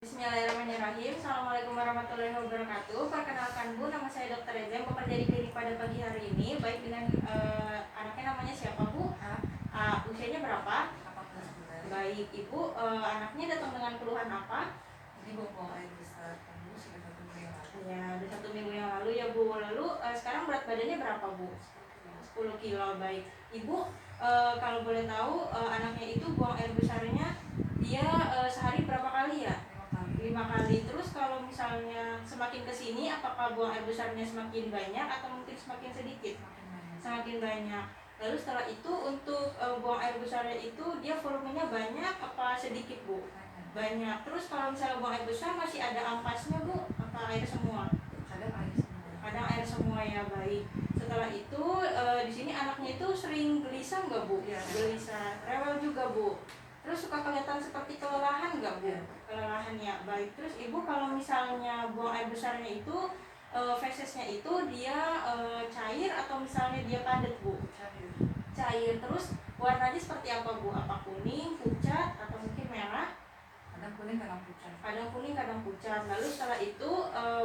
Bismillahirrahmanirrahim. Assalamualaikum warahmatullahi wabarakatuh. Perkenalkan Bu, nama saya Dr. Reza yang bekerja di klinik pada pagi hari ini. Baik, dengan anaknya namanya siapa Bu? Usianya berapa? 14 bulan. Baik, Ibu, anaknya datang dengan keluhan apa? Ini buang air besar tembus sudah 1 minggu yang lalu. Ya, udah 1 minggu yang lalu ya Bu. Lalu sekarang berat badannya berapa Bu? 10 kilo. Baik, Ibu, kalau boleh tahu anaknya itu buang air besarnya dia sehari berapa kali ya? 5 kali. Terus kalau misalnya semakin kesini, apakah buang air besarnya semakin banyak atau mungkin semakin sedikit? Semakin banyak. Lalu setelah itu untuk buang air besarnya itu dia volumenya banyak apa sedikit Bu? Banyak. Terus kalau misalnya buang air besar masih ada ampasnya Bu? Apa air semua? Kadang air semua. Kadang air semua ya. Baik. Setelah itu di sini anaknya itu sering gelisah nggak Bu? Ya. Gelisah. Rewel juga Bu. Terus suka kelihatan seperti kelelahan nggak Bu? Ya. Kelelahan ya. Baik. Terus Ibu kalau misalnya buang air besarnya itu fesesnya itu dia cair atau misalnya dia padat Bu? Cair. Terus warnanya seperti apa Bu? Apa kuning, pucat atau mungkin merah? Kadang kuning, kadang pucat. Kadang kuning, kadang pucat. Lalu setelah itu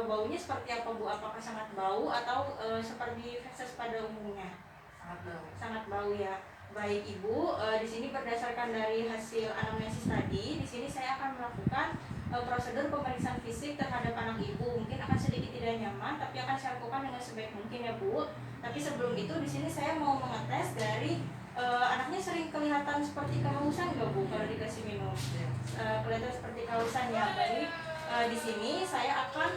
baunya seperti apa Bu? Apakah sangat bau atau seperti feses pada umumnya? Sangat bau. Sangat bau ya. Baik Ibu, di sini berdasarkan dari hasil anamnesis tadi, di sini saya akan melakukan prosedur pemeriksaan fisik terhadap anak Ibu. Mungkin akan sedikit tidak nyaman, tapi akan saya lakukan dengan sebaik mungkin ya Bu. Tapi sebelum itu di sini saya mau mengetes dari anaknya sering kelihatan seperti kehausan nggak Bu kalau dikasih minum? Kelihatan seperti kehausan ya. Baik. Di sini saya akan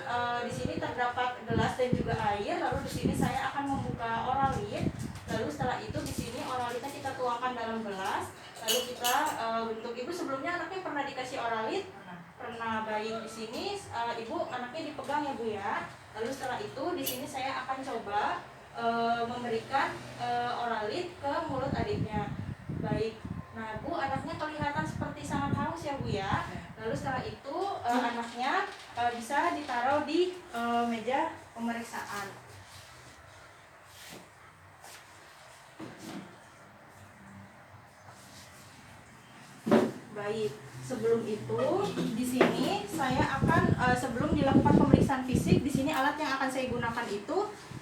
di sini terdapat gelas dan juga air. Lalu di sini saya akan membuka oralit. Lalu setelah itu di sini oralitnya kita tuangkan dalam gelas. Lalu kita bentuk Ibu sebelumnya anaknya pernah dikasih oralit? Pernah. Baik, di sini Ibu anaknya dipegang ya Bu ya. Lalu setelah itu di sini saya akan coba memberikan oralit ke mulut adiknya. Baik. Nah Bu, anaknya kelihatan seperti sangat haus ya Bu ya. Lalu setelah itu anaknya bisa ditaruh di meja pemeriksaan. Baik, sebelum itu di sini saya akan sebelum dilakukan pemeriksaan fisik, di sini alat yang akan saya gunakan itu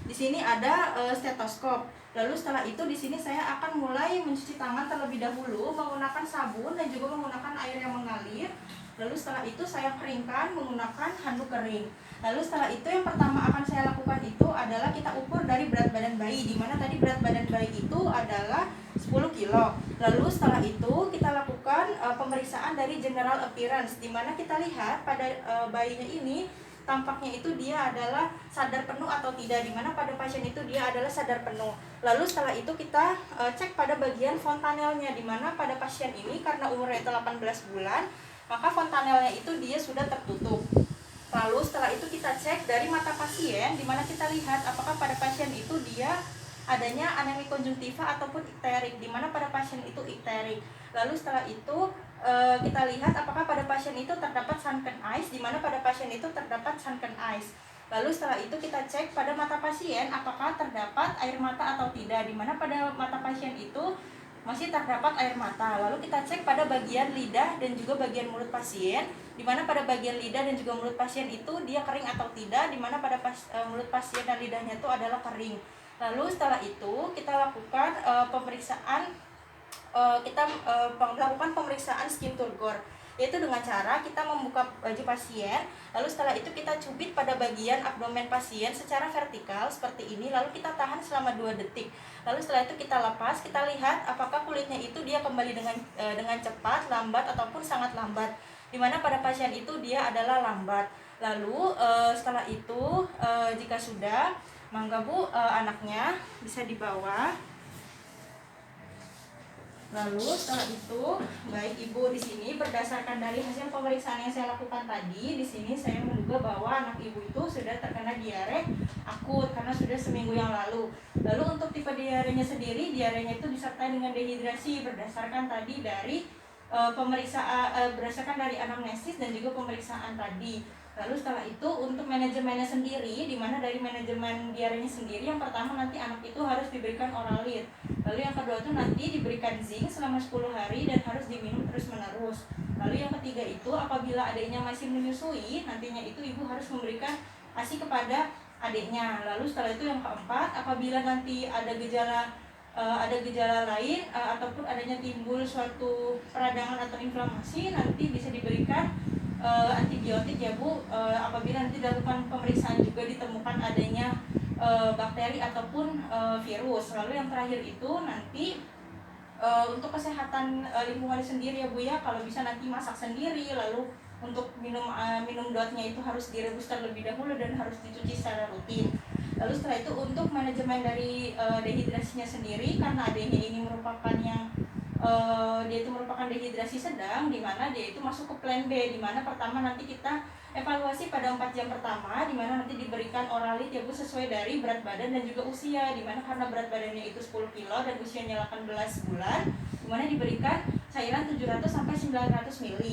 di sini ada stetoskop. Lalu setelah itu di sini saya akan mulai mencuci tangan terlebih dahulu menggunakan sabun dan juga menggunakan air yang mengalir. Lalu setelah itu saya keringkan menggunakan handuk kering. Lalu setelah itu yang pertama akan saya lakukan itu adalah kita ukur dari berat badan bayi, di mana tadi berat badan bayi itu adalah 10 kilo. Lalu setelah itu kita lakukan pemeriksaan dari general appearance, di mana kita lihat pada bayinya ini tampaknya itu dia adalah sadar penuh atau tidak, di mana pada pasien itu dia adalah sadar penuh. Lalu setelah itu kita cek pada bagian fontanelnya, di mana pada pasien ini karena umurnya itu 18 bulan, maka fontanelnya itu dia sudah tertutup. Lalu setelah itu kita cek dari mata pasien, di mana kita lihat apakah pada pasien itu dia adanya anemi konjungtiva ataupun ikterik, di mana pada pasien itu ikterik. Lalu setelah itu kita lihat apakah pada pasien itu terdapat sunken eyes, di mana pada pasien itu terdapat sunken eyes. Lalu setelah itu kita cek pada mata pasien apakah terdapat air mata atau tidak, di mana pada mata pasien itu masih terdapat air mata. Lalu kita cek pada bagian lidah dan juga bagian mulut pasien, di mana pada bagian lidah dan juga mulut pasien itu dia kering atau tidak, di mana pada mulut pasien dan lidahnya itu adalah kering. Lalu setelah itu kita lakukan pemeriksaan melakukan pemeriksaan skin turgor, yaitu dengan cara kita membuka baju pasien, lalu setelah itu kita cubit pada bagian abdomen pasien secara vertikal seperti ini, lalu kita tahan selama 2 detik. Lalu setelah itu kita lepas, kita lihat apakah kulitnya itu dia kembali dengan cepat, lambat ataupun sangat lambat, dimana pada pasien itu dia adalah lambat. Lalu setelah itu jika sudah, mangga Bu, anaknya bisa dibawa. Lalu setelah itu, baik Ibu, di sini berdasarkan dari hasil pemeriksaan yang saya lakukan tadi, di sini saya menduga bahwa anak Ibu itu sudah terkena diare akut karena sudah seminggu yang lalu. Lalu untuk tipe diarenya sendiri, diarenya itu disertai dengan dehidrasi berdasarkan tadi dari pemeriksaan berdasarkan dari anamnesis dan juga pemeriksaan tadi. Lalu setelah itu untuk manajemennya sendiri, di mana dari manajemen diarenya sendiri yang pertama nanti anak itu harus diberikan oralit. Lalu yang kedua itu nanti diberikan zinc selama 10 hari dan harus diminum terus-menerus. Lalu yang ketiga itu apabila adiknya masih menyusui, nantinya itu ibu harus memberikan ASI kepada adiknya. Lalu setelah itu yang keempat, apabila nanti ada gejala lain ataupun adanya timbul suatu peradangan atau inflamasi, nanti bisa diberikan antibiotik ya Bu, apabila nanti dilakukan pemeriksaan juga ditemukan adanya bakteri ataupun virus. Lalu yang terakhir itu nanti untuk kesehatan lingkungan sendiri ya Bu ya, kalau bisa nanti masak sendiri. Lalu untuk minum dotnya itu harus direbus terlebih dahulu dan harus dicuci secara rutin. Lalu setelah itu untuk manajemen dari dehidrasinya sendiri, karena adanya ini merupakan dia itu merupakan dehidrasi sedang, di mana dia itu masuk ke plan B, di mana pertama nanti kita evaluasi pada 4 jam pertama, di mana nanti diberikan oralit ya Bu sesuai dari berat badan dan juga usia, di mana karena berat badannya itu 10 kilo dan usianya 18 bulan, di mana diberikan cairan 700 sampai 900 ml.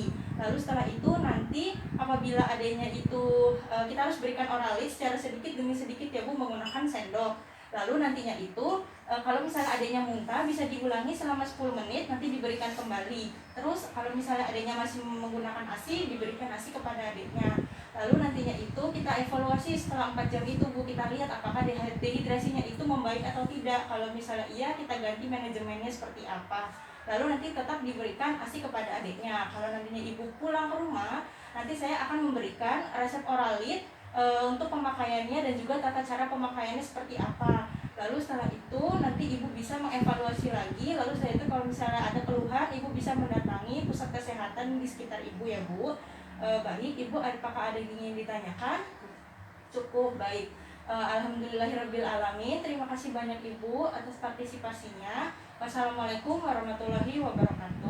Lalu setelah itu nanti apabila adanya itu kita harus berikan oralit secara sedikit demi sedikit ya Bu menggunakan sendok. Lalu nantinya itu kalau misalnya adanya muntah bisa diulangi selama 10 menit, nanti diberikan kembali. Terus kalau misalnya adanya masih menggunakan ASI, diberikan ASI kepada adiknya. Lalu nantinya itu kita evaluasi setelah 4 jam itu Bu, kita lihat apakah dehidrasinya itu membaik atau tidak. Kalau misalnya iya, kita ganti manajemennya seperti apa. Lalu nanti tetap diberikan ASI kepada adiknya. Kalau nantinya ibu pulang ke rumah, nanti saya akan memberikan resep oralit untuk pemakaiannya dan juga tata cara pemakaiannya seperti apa. Lalu setelah itu nanti ibu bisa mengevaluasi lagi. Lalu setelah itu kalau misalnya ada keluhan, ibu bisa mendatangi pusat kesehatan di sekitar ibu ya Bu. Baik ibu, apakah ada yang ingin ditanyakan? Cukup, baik. Alhamdulillahirrabbilalamin. Terima kasih banyak ibu atas partisipasinya. Wassalamualaikum warahmatullahi wabarakatuh.